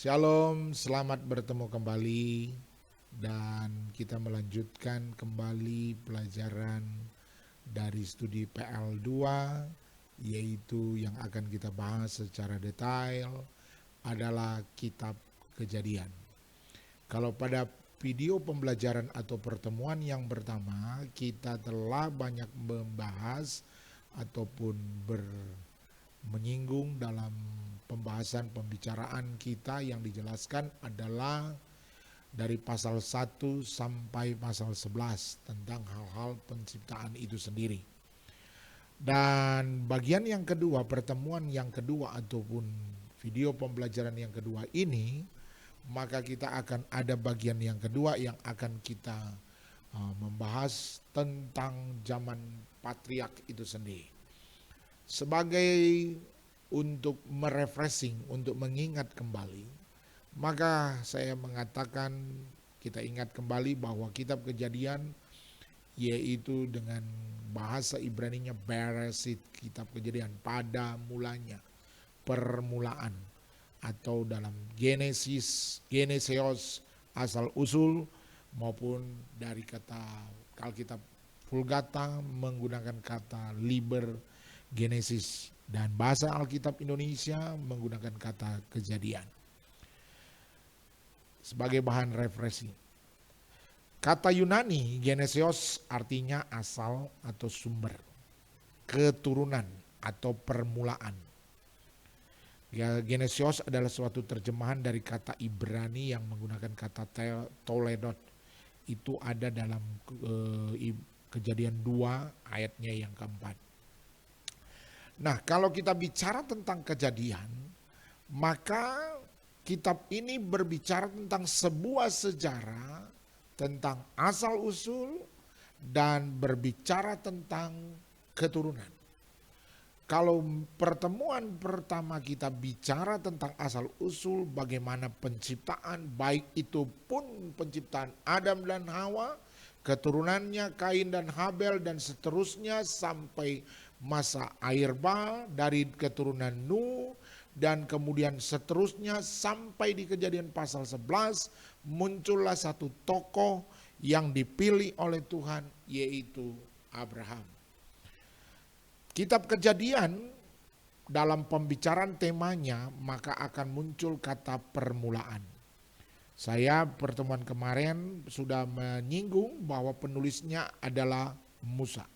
Shalom, selamat bertemu kembali dan kita melanjutkan kembali pelajaran dari studi PL2, yaitu yang akan kita bahas secara detail adalah kitab Kejadian. Kalau pada video pembelajaran atau pertemuan yang pertama kita telah banyak membahas ataupun menyinggung dalam pembahasan pembicaraan kita yang dijelaskan adalah dari pasal 1 sampai pasal 11 tentang hal-hal penciptaan itu sendiri. Dan bagian yang kedua, pertemuan yang kedua ataupun video pembelajaran yang kedua ini, maka kita akan ada bagian yang kedua yang akan kita membahas tentang zaman patriark itu sendiri. Sebagai untuk merefreshing, untuk mengingat kembali, maka saya mengatakan kita ingat kembali bahwa kitab Kejadian yaitu dengan bahasa Ibraninya Bereshit, kitab Kejadian pada mulanya, permulaan, atau dalam Geneseos asal usul, maupun dari kata Alkitab Vulgata menggunakan kata liber Genesis, dan bahasa Alkitab Indonesia menggunakan kata Kejadian sebagai bahan referensi. Kata Yunani Geneseos artinya asal atau sumber, keturunan atau permulaan. Geneseos adalah suatu terjemahan dari kata Ibrani yang menggunakan kata toledot. Itu ada dalam Kejadian 2 ayatnya yang keempat. Nah, kalau kita bicara tentang Kejadian, maka kitab ini berbicara tentang sebuah sejarah, tentang asal-usul, dan berbicara tentang keturunan. Kalau pertemuan pertama kita bicara tentang asal-usul, bagaimana penciptaan, baik itu pun penciptaan Adam dan Hawa, keturunannya Kain dan Habel, dan seterusnya sampai masa air bah dari keturunan Nuh, dan kemudian seterusnya sampai di Kejadian pasal 11 muncullah satu tokoh yang dipilih oleh Tuhan, yaitu Abraham. Kitab Kejadian dalam pembicaraan temanya maka akan muncul kata permulaan. Saya pertemuan kemarin sudah menyinggung bahwa penulisnya adalah Musa.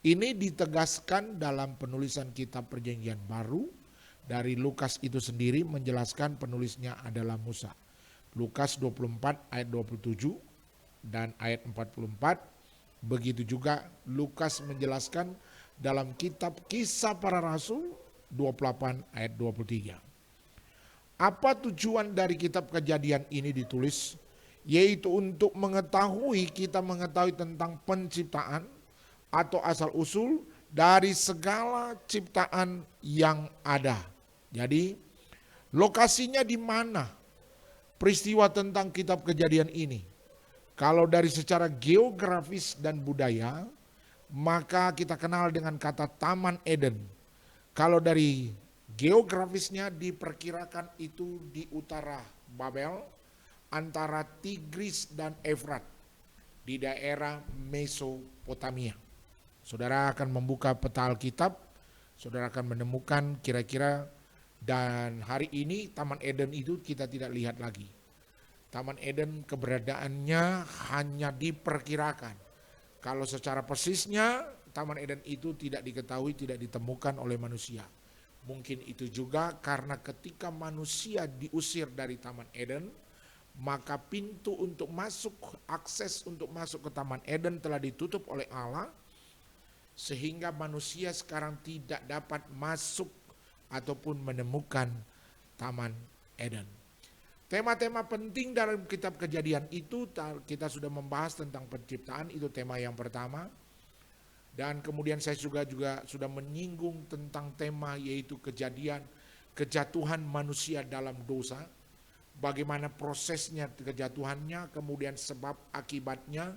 Ini ditegaskan dalam penulisan kitab Perjanjian Baru dari Lukas itu sendiri, menjelaskan penulisnya adalah Musa. Lukas 24 ayat 27 dan ayat 44. Begitu juga Lukas menjelaskan dalam kitab Kisah Para Rasul 28 ayat 23. Apa tujuan dari kitab Kejadian ini ditulis? Yaitu untuk kita mengetahui tentang penciptaan atau asal-usul dari segala ciptaan yang ada. Jadi, lokasinya di mana peristiwa tentang kitab Kejadian ini? Kalau dari secara geografis dan budaya, maka kita kenal dengan kata Taman Eden. Kalau dari geografisnya diperkirakan itu di utara Babel, antara Tigris dan Efrat, di daerah Mesopotamia. Saudara akan membuka peta Alkitab, saudara akan menemukan kira-kira, dan hari ini Taman Eden itu kita tidak lihat lagi. Taman Eden keberadaannya hanya diperkirakan. Kalau secara persisnya Taman Eden itu tidak diketahui, tidak ditemukan oleh manusia. Mungkin itu juga karena ketika manusia diusir dari Taman Eden, maka pintu untuk masuk, akses untuk masuk ke Taman Eden telah ditutup oleh Allah, sehingga manusia sekarang tidak dapat masuk ataupun menemukan Taman Eden. Tema-tema penting dalam kitab Kejadian itu kita sudah membahas tentang penciptaan, itu tema yang pertama. Dan kemudian saya juga sudah menyinggung tentang tema yaitu kejatuhan manusia dalam dosa. Bagaimana prosesnya kejatuhannya, kemudian sebab akibatnya,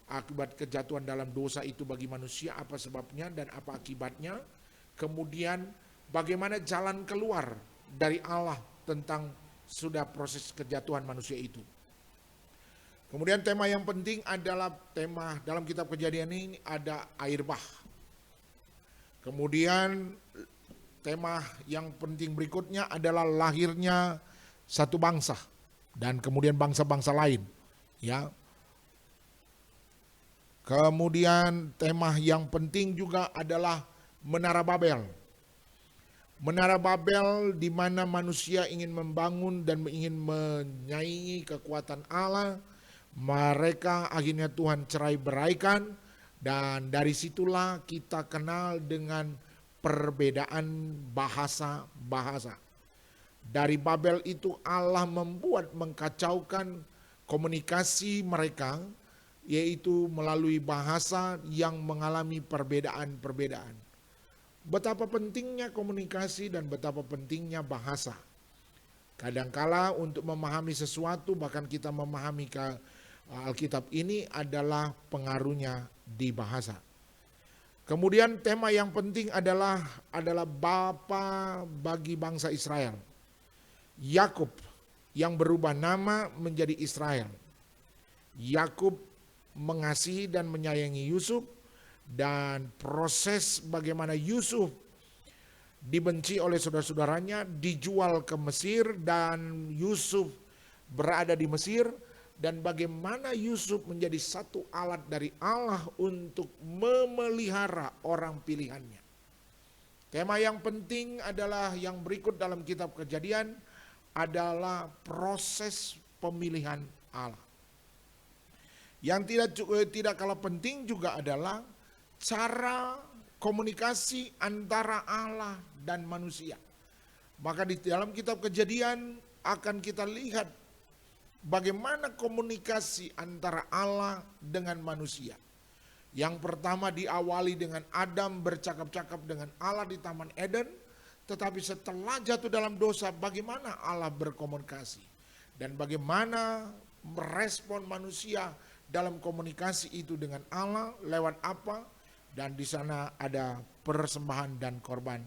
akibat kejatuhan dalam dosa itu bagi manusia, apa sebabnya dan apa akibatnya. Kemudian bagaimana jalan keluar dari Allah tentang sudah proses kejatuhan manusia itu. Kemudian tema yang penting adalah tema dalam kitab Kejadian ini ada air bah. Kemudian tema yang penting berikutnya adalah lahirnya satu bangsa dan kemudian bangsa-bangsa lain, ya. Kemudian tema yang penting juga adalah Menara Babel. Menara Babel di mana manusia ingin membangun dan ingin menyaingi kekuatan Allah. Mereka akhirnya Tuhan cerai-beraikan, dan dari situlah kita kenal dengan perbedaan bahasa-bahasa. Dari Babel itu Allah membuat mengkacaukan komunikasi mereka, yaitu melalui bahasa yang mengalami perbedaan-perbedaan. Betapa pentingnya komunikasi dan betapa pentingnya bahasa. Kadangkala untuk memahami sesuatu, bahkan kita memahami Alkitab ini adalah pengaruhnya di bahasa. Kemudian tema yang penting adalah bapa bagi bangsa Israel. Yakub yang berubah nama menjadi Israel. Yakub mengasihi dan menyayangi Yusuf, dan proses bagaimana Yusuf dibenci oleh saudara-saudaranya, dijual ke Mesir dan Yusuf berada di Mesir, dan bagaimana Yusuf menjadi satu alat dari Allah untuk memelihara orang pilihannya. Tema yang penting adalah yang berikut dalam kitab Kejadian adalah proses pemilihan Allah. Yang tidak kalah penting juga adalah cara komunikasi antara Allah dan manusia. Maka di dalam kitab Kejadian akan kita lihat bagaimana komunikasi antara Allah dengan manusia. Yang pertama diawali dengan Adam bercakap-cakap dengan Allah di Taman Eden, tetapi setelah jatuh dalam dosa, bagaimana Allah berkomunikasi dan bagaimana merespon manusia dalam komunikasi itu dengan Allah lewat apa? Dan di sana ada persembahan dan korban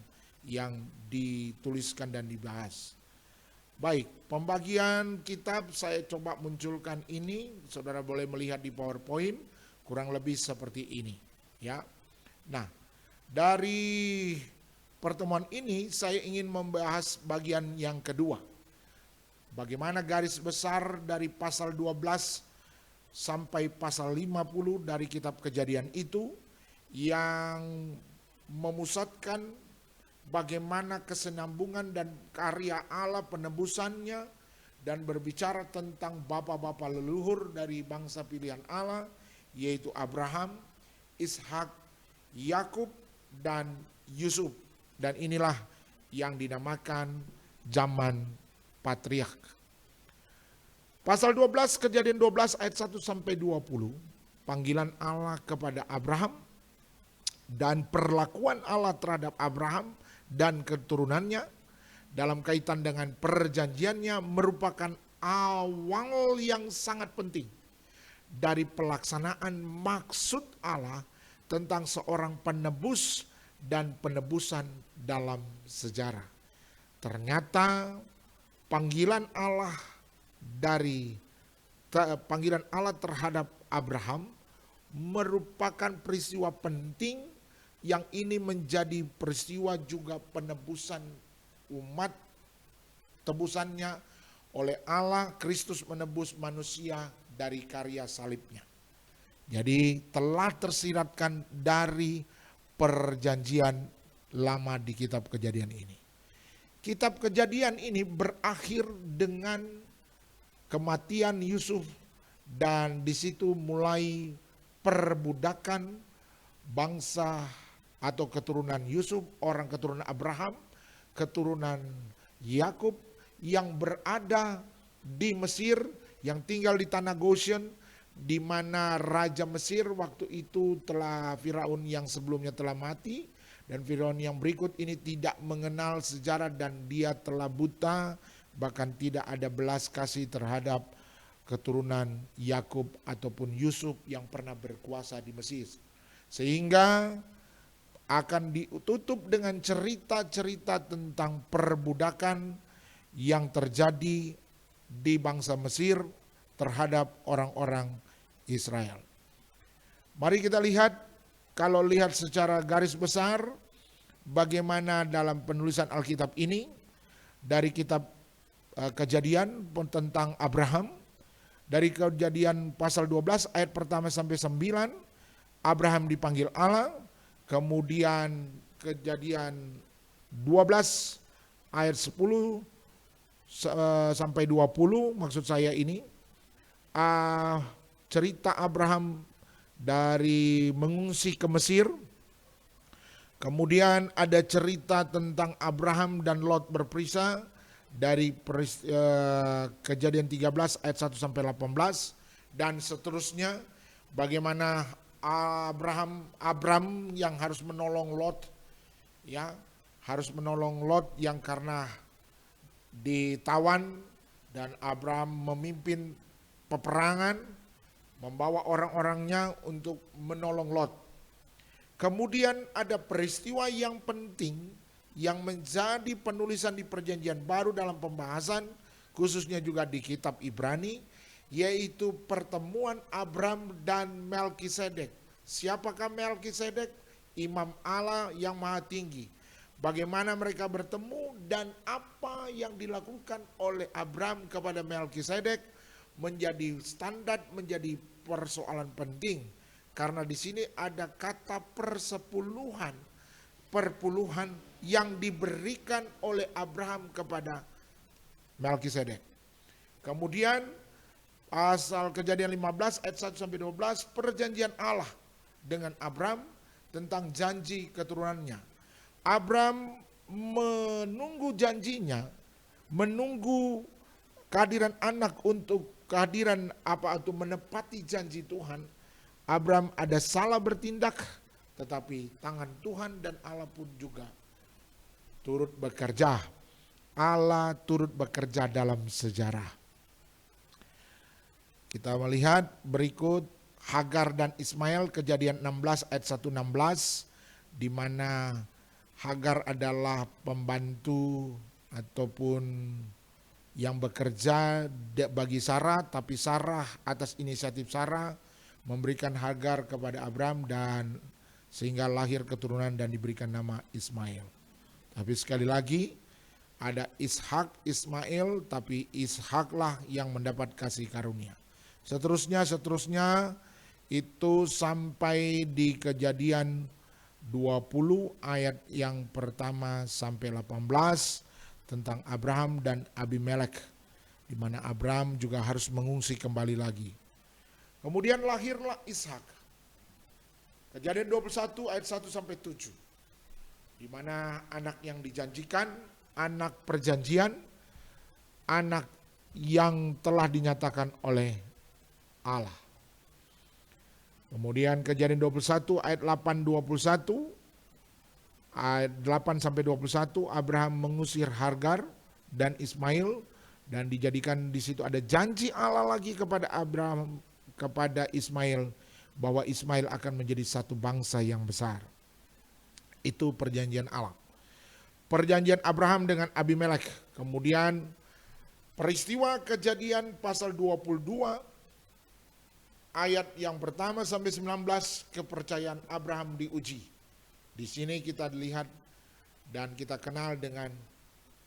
yang dituliskan dan dibahas. Baik, pembagian kitab saya coba munculkan ini, saudara boleh melihat di PowerPoint, kurang lebih seperti ini, ya. Nah, dari pertemuan ini saya ingin membahas bagian yang kedua. Bagaimana garis besar dari pasal 12 sampai pasal 50 dari kitab Kejadian itu yang memusatkan bagaimana kesinambungan dan karya Allah penebusannya, dan berbicara tentang bapa-bapa leluhur dari bangsa pilihan Allah, yaitu Abraham, Ishak, Yakub, dan Yusuf. Dan inilah yang dinamakan zaman patriark. Pasal 12, Kejadian 12 ayat 1 sampai 20, panggilan Allah kepada Abraham dan perlakuan Allah terhadap Abraham dan keturunannya dalam kaitan dengan perjanjiannya merupakan awal yang sangat penting dari pelaksanaan maksud Allah tentang seorang penebus dan penebusan dalam sejarah. Ternyata panggilan Allah terhadap Abraham merupakan peristiwa penting yang ini menjadi peristiwa juga penebusan umat, tebusannya oleh Allah. Kristus menebus manusia dari karya salibnya. Jadi telah tersiratkan dari perjanjian lama di kitab Kejadian ini. Kitab Kejadian ini berakhir dengan kematian Yusuf, dan di situ mulai perbudakan bangsa atau keturunan Yusuf, orang keturunan Abraham, keturunan Yakub yang berada di Mesir, yang tinggal di tanah Goshen, di mana Raja Mesir waktu itu telah Firaun yang sebelumnya telah mati, dan Firaun yang berikut ini tidak mengenal sejarah dan dia telah buta, bahkan tidak ada belas kasih terhadap keturunan Yakub ataupun Yusuf yang pernah berkuasa di Mesir. Sehingga akan ditutup dengan cerita-cerita tentang perbudakan yang terjadi di bangsa Mesir terhadap orang-orang Israel. Mari kita lihat, kalau lihat secara garis besar, bagaimana dalam penulisan Alkitab ini, dari kitab Kejadian tentang Abraham, dari Kejadian pasal 12 ayat pertama sampai 9, Abraham dipanggil Allah. Kemudian Kejadian 12 ayat 10 sampai 20, maksud saya ini cerita Abraham dari mengungsi ke Mesir. Kemudian ada cerita tentang Abraham dan Lot berpisah dari Kejadian 13 ayat 1 sampai 18, dan seterusnya bagaimana Abram yang harus menolong Lot, ya, harus menolong Lot yang karena ditawan, dan Abram memimpin peperangan, membawa orang-orangnya untuk menolong Lot. Kemudian ada peristiwa yang penting yang menjadi penulisan di Perjanjian Baru dalam pembahasan, khususnya juga di kitab Ibrani, yaitu pertemuan Abram dan Melkisedek. Siapakah Melkisedek? Imam Allah yang maha tinggi. Bagaimana mereka bertemu dan apa yang dilakukan oleh Abram kepada Melkisedek menjadi standar, menjadi persoalan penting. Karena di sini ada kata perpuluhan yang diberikan oleh Abraham kepada Melkisedek. Kemudian pasal Kejadian 15 ayat 1 sampai 12, perjanjian Allah dengan Abram tentang janji keturunannya. Abram menunggu janjinya, menunggu kehadiran anak untuk kehadiran untuk menepati janji Tuhan. Abram ada salah bertindak, tetapi tangan Tuhan dan Allah pun juga turut bekerja. Allah turut bekerja dalam sejarah. Kita melihat berikut Hagar dan Ismail, Kejadian 16 ayat 1-16, di mana Hagar adalah pembantu ataupun yang bekerja bagi Sarah, tapi Sarah atas inisiatif Sarah memberikan Hagar kepada Abram, dan sehingga lahir keturunan dan diberikan nama Ismail. Tapi sekali lagi ada Ishak, Ismail, tapi Ishaklah yang mendapat kasih karunia. Seterusnya itu sampai di Kejadian 20 ayat yang pertama sampai 18 tentang Abraham dan Abimelek, di mana Abraham juga harus mengungsi kembali lagi. Kemudian lahirlah Ishak. Kejadian 21 ayat 1 sampai 7. Di mana anak yang dijanjikan, anak perjanjian, anak yang telah dinyatakan oleh Allah. Kemudian Kejadian 21 ayat 8-21, ayat 8 sampai 21, Abraham mengusir Hagar dan Ismail, dan dijadikan di situ ada janji Allah lagi kepada Abraham, kepada Ismail, bahwa Ismail akan menjadi satu bangsa yang besar. Itu perjanjian Allah. Perjanjian Abraham dengan Abimelek. Kemudian peristiwa Kejadian pasal 22 ayat yang pertama sampai 19, kepercayaan Abraham diuji. Di sini kita lihat dan kita kenal dengan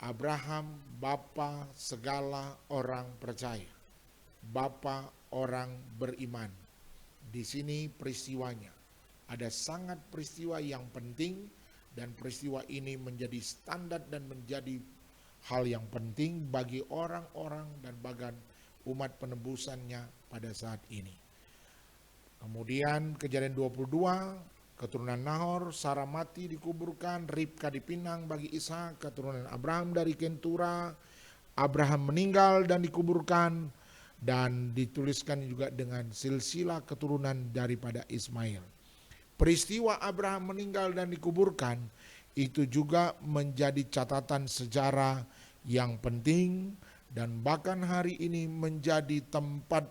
Abraham, bapa segala orang percaya, bapa orang beriman. Di sini peristiwanya ada sangat peristiwa yang penting, dan peristiwa ini menjadi standar dan menjadi hal yang penting bagi orang-orang dan bahkan umat penebusannya pada saat ini. Kemudian Kejadian 22, keturunan Nahor, Sarah mati dikuburkan, Ribka dipinang bagi Ishak, keturunan Abraham dari Kentura. Abraham meninggal dan dikuburkan, dan dituliskan juga dengan silsilah keturunan daripada Ismail. Peristiwa Abraham meninggal dan dikuburkan itu juga menjadi catatan sejarah yang penting, dan bahkan hari ini menjadi tempat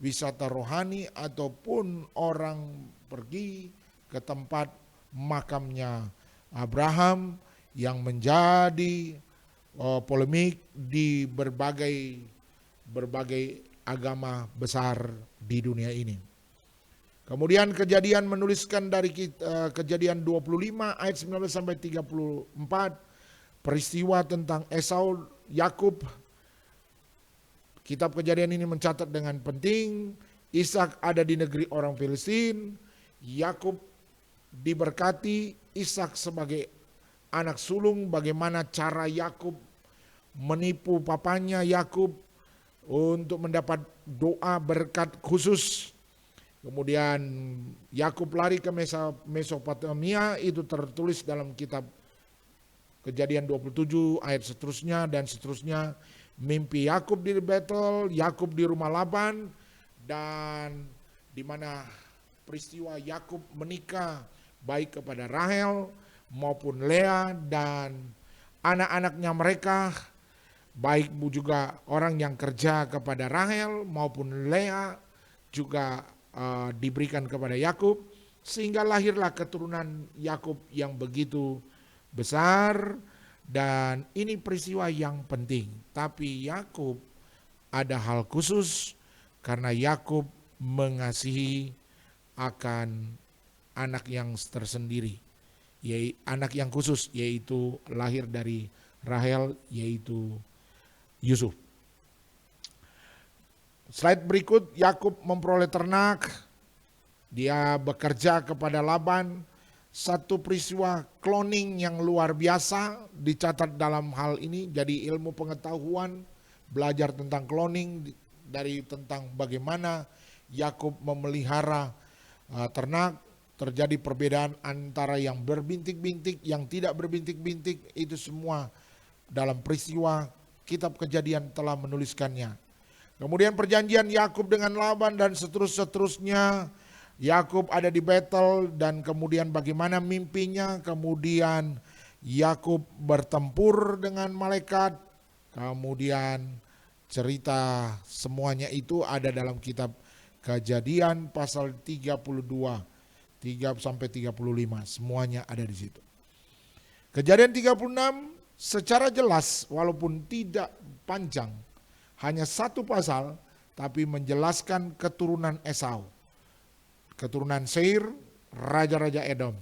wisata rohani ataupun orang pergi ke tempat makamnya Abraham yang menjadi polemik di berbagai agama besar di dunia ini. Kemudian Kejadian menuliskan dari Kejadian 25 ayat 19 sampai 34, peristiwa tentang Esau, Yakub. Kitab Kejadian ini mencatat dengan penting, Ishak ada di negeri orang Filistin, Yakub diberkati, Ishak sebagai anak sulung, bagaimana cara Yakub menipu papanya Yakub untuk mendapat doa berkat khusus. Kemudian Yakub lari ke Mesopotamia, itu tertulis dalam kitab Kejadian 27 ayat seterusnya dan seterusnya. Mimpi Yakub di Betel, Yakub di rumah Laban, dan di mana peristiwa Yakub menikah baik kepada Rahel maupun Lea dan anak-anaknya mereka, baik juga orang yang kerja kepada Rahel maupun Lea juga diberikan kepada Yakub, sehingga lahirlah keturunan Yakub yang begitu besar. Dan ini peristiwa yang penting. Tapi Yakub ada hal khusus karena Yakub mengasihi akan anak yang tersendiri, yaitu anak yang khusus, yaitu lahir dari Rahel, yaitu Yusuf. Slide berikut, Yakub memperoleh ternak, dia bekerja kepada Laban. Satu peristiwa cloning yang luar biasa dicatat dalam hal ini, jadi ilmu pengetahuan, belajar tentang cloning, dari tentang bagaimana Yakub memelihara ternak. Terjadi perbedaan antara yang berbintik-bintik, yang tidak berbintik-bintik, itu semua dalam peristiwa kitab Kejadian telah menuliskannya. Kemudian perjanjian Yakub dengan Laban dan seterusnya. Yakub ada di Betel dan kemudian bagaimana mimpinya, kemudian Yakub bertempur dengan malaikat, kemudian cerita semuanya itu ada dalam kitab Kejadian pasal 32, 3 sampai 35, semuanya ada di situ. Kejadian 36 secara jelas walaupun tidak panjang, hanya satu pasal, tapi menjelaskan keturunan Esau. Keturunan Seir, raja-raja Edom.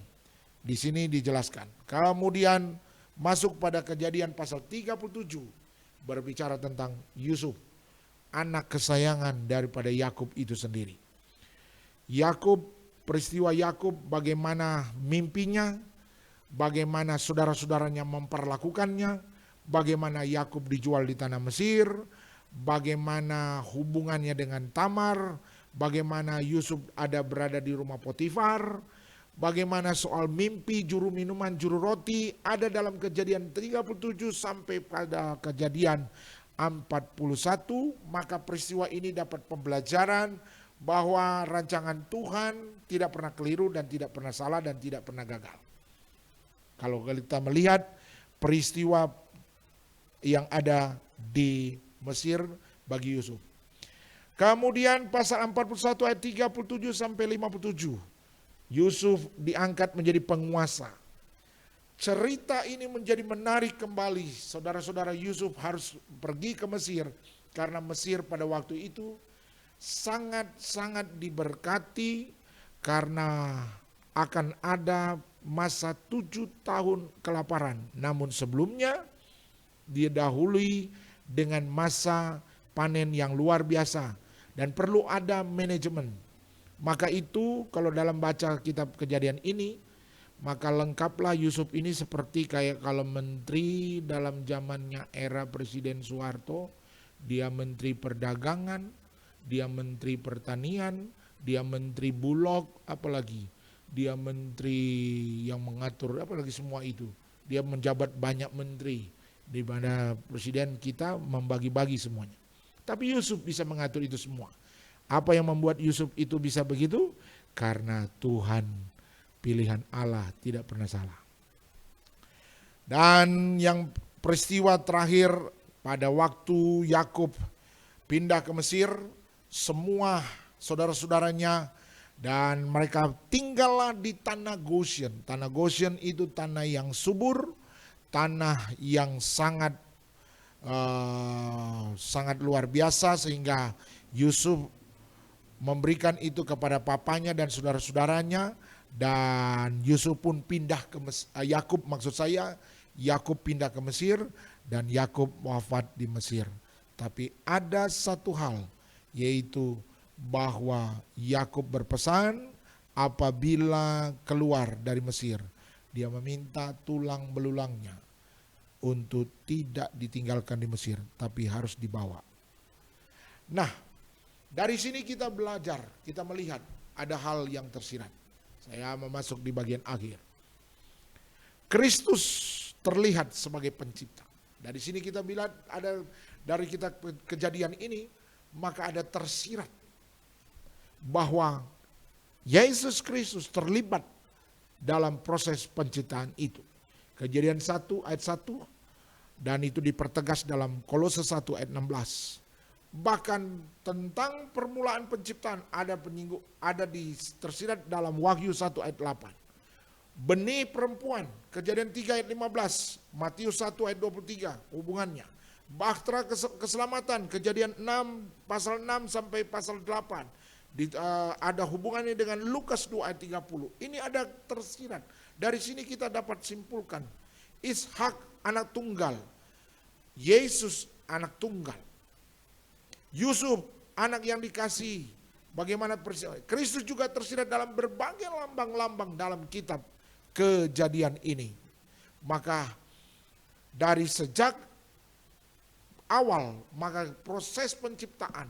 Di sini dijelaskan. Kemudian masuk pada Kejadian pasal 37, berbicara tentang Yusuf, anak kesayangan daripada Yakub itu sendiri. Yakub, peristiwa Yakub, bagaimana mimpinya, bagaimana saudara-saudaranya memperlakukannya, bagaimana Yakub dijual di tanah Mesir, bagaimana hubungannya dengan Tamar, bagaimana Yusuf ada berada di rumah Potifar, bagaimana soal mimpi juru minuman, juru roti, ada dalam Kejadian 37 sampai pada Kejadian 41. Maka peristiwa ini dapat pembelajaran bahwa rancangan Tuhan tidak pernah keliru dan tidak pernah salah dan tidak pernah gagal. Kalau kita melihat peristiwa yang ada di Mesir bagi Yusuf. Kemudian pasal 41 ayat 37 sampai 57. Yusuf diangkat menjadi penguasa. Cerita ini menjadi menarik kembali. Saudara-saudara, Yusuf harus pergi ke Mesir karena Mesir pada waktu itu sangat-sangat diberkati karena akan ada masa 7 tahun kelaparan. Namun sebelumnya didahului dengan masa panen yang luar biasa dan perlu ada manajemen. Maka itu kalau dalam baca kitab Kejadian ini, maka lengkaplah Yusuf ini seperti kayak kalau menteri dalam zamannya era Presiden Soeharto, dia menteri perdagangan, dia menteri pertanian, dia menteri bulog, apalagi dia menteri yang mengatur, apalagi semua itu. Dia menjabat banyak menteri, di mana presiden kita membagi-bagi semuanya. Tapi Yusuf bisa mengatur itu semua. Apa yang membuat Yusuf itu bisa begitu? Karena Tuhan, pilihan Allah tidak pernah salah. Dan yang peristiwa terakhir pada waktu Yakub pindah ke Mesir, semua saudara-saudaranya dan mereka tinggallah di tanah Goshen. Tanah Goshen itu tanah yang subur, tanah yang sangat sangat luar biasa sehingga Yusuf memberikan itu kepada papanya dan saudara-saudaranya, dan Yusuf pun pindah ke Yakub maksud saya, Yakub pindah ke Mesir dan Yakub wafat di Mesir. Tapi ada satu hal, yaitu bahwa Yakub berpesan apabila keluar dari Mesir, dia meminta tulang belulangnya untuk tidak ditinggalkan di Mesir, tapi harus dibawa. Nah, dari sini kita belajar, kita melihat ada hal yang tersirat. Saya memasuk di bagian akhir. Kristus terlihat sebagai pencipta. Dari sini kita bilang ada, dari kita kejadian ini, maka ada tersirat bahwa Yesus Kristus terlibat dalam proses penciptaan itu. Kejadian 1 ayat 1, dan itu dipertegas dalam Kolose 1 ayat 16. Bahkan tentang permulaan penciptaan ada tersirat dalam Wahyu 1 ayat 8. Benih perempuan, Kejadian 3 ayat 15, Matius 1 ayat 23, hubungannya. Bahtera keselamatan, Kejadian 6 pasal 6 sampai pasal 8. Ada hubungannya dengan Lukas 2 ayat 30. Ini ada tersirat. Dari sini kita dapat simpulkan, Ishak anak tunggal, Yesus anak tunggal, Yusuf anak yang dikasihi. Bagaimana Kristus juga tersirat dalam berbagai lambang-lambang dalam kitab Kejadian ini. Maka dari sejak awal, maka proses penciptaan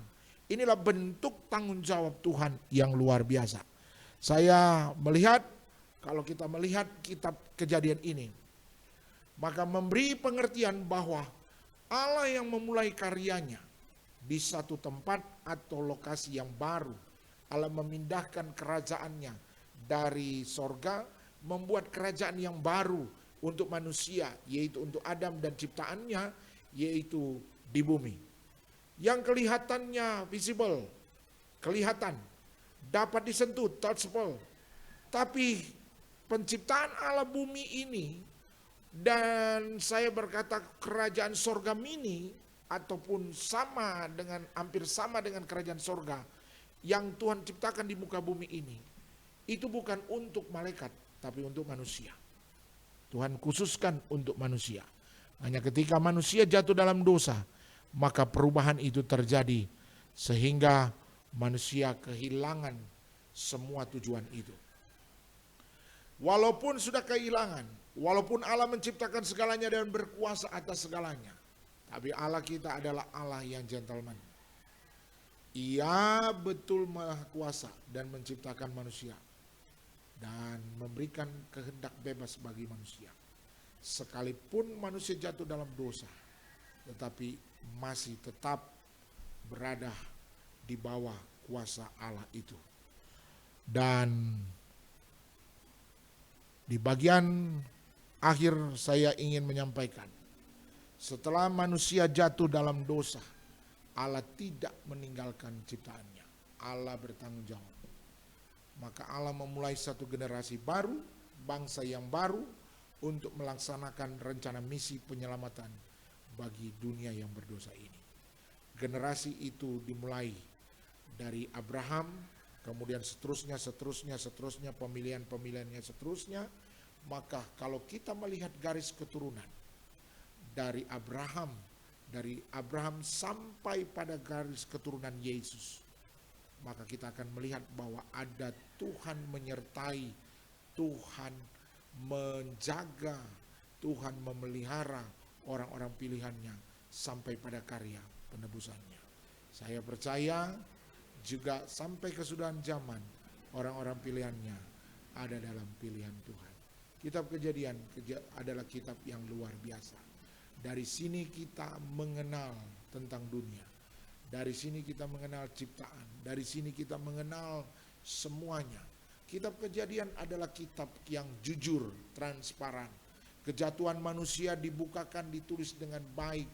inilah bentuk tanggung jawab Tuhan yang luar biasa. Saya melihat, kalau kita melihat kitab Kejadian ini, maka memberi pengertian bahwa Allah yang memulai karyanya di satu tempat atau lokasi yang baru. Allah memindahkan kerajaannya dari sorga, membuat kerajaan yang baru untuk manusia, yaitu untuk Adam dan ciptaannya, yaitu di bumi. Yang kelihatannya visible, kelihatan, dapat disentuh, touchable. Tapi penciptaan Allah bumi ini, dan saya berkata kerajaan sorga mini, ataupun hampir sama dengan kerajaan sorga yang Tuhan ciptakan di muka bumi ini, itu bukan untuk malaikat, tapi untuk manusia. Tuhan khususkan untuk manusia. Hanya ketika manusia jatuh dalam dosa, maka perubahan itu terjadi sehingga manusia kehilangan semua tujuan itu. Walaupun sudah kehilangan, walaupun Allah menciptakan segalanya dan berkuasa atas segalanya, tapi Allah kita adalah Allah yang gentleman. Ia betul maha kuasa dan menciptakan manusia dan memberikan kehendak bebas bagi manusia. Sekalipun manusia jatuh dalam dosa, tetapi masih tetap berada di bawah kuasa Allah itu. Dan di bagian akhir saya ingin menyampaikan, setelah manusia jatuh dalam dosa, Allah tidak meninggalkan ciptaannya. Allah bertanggung jawab. Maka Allah memulai satu generasi baru, bangsa yang baru, untuk melaksanakan rencana misi penyelamatan bagi dunia yang berdosa ini. Generasi itu dimulai dari Abraham, kemudian seterusnya, pemilihannya seterusnya. Maka kalau kita melihat garis keturunan, dari Abraham sampai pada garis keturunan Yesus, maka kita akan melihat bahwa ada Tuhan menyertai, Tuhan menjaga, Tuhan memelihara orang-orang pilihannya sampai pada karya penebusannya. Saya percaya juga sampai kesudahan zaman, orang-orang pilihannya ada dalam pilihan Tuhan. Kitab Kejadian adalah kitab yang luar biasa. Dari sini kita mengenal tentang dunia. Dari sini kita mengenal ciptaan. Dari sini kita mengenal semuanya. Kitab Kejadian adalah kitab yang jujur, transparan. Kejatuhan manusia dibukakan, ditulis dengan baik.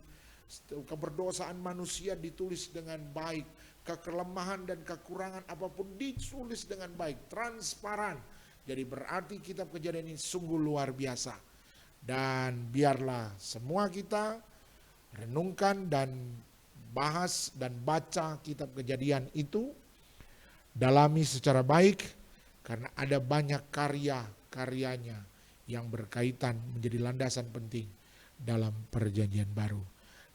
Keberdosaan manusia ditulis dengan baik. Kekelemahan dan kekurangan apapun ditulis dengan baik, transparan. Jadi berarti kitab Kejadian ini sungguh luar biasa. Dan biarlah semua kita Renungkan dan bahas dan baca kitab Kejadian itu, dalami secara baik, karena ada banyak karya-karyanya yang berkaitan menjadi landasan penting dalam perjanjian baru.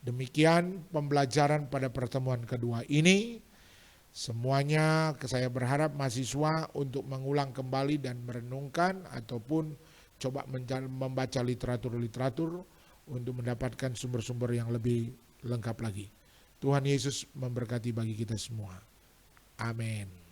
Demikian pembelajaran pada pertemuan kedua ini. Semuanya saya berharap mahasiswa untuk mengulang kembali dan merenungkan ataupun coba membaca literatur-literatur untuk mendapatkan sumber-sumber yang lebih lengkap lagi. Tuhan Yesus memberkati bagi kita semua. Amin.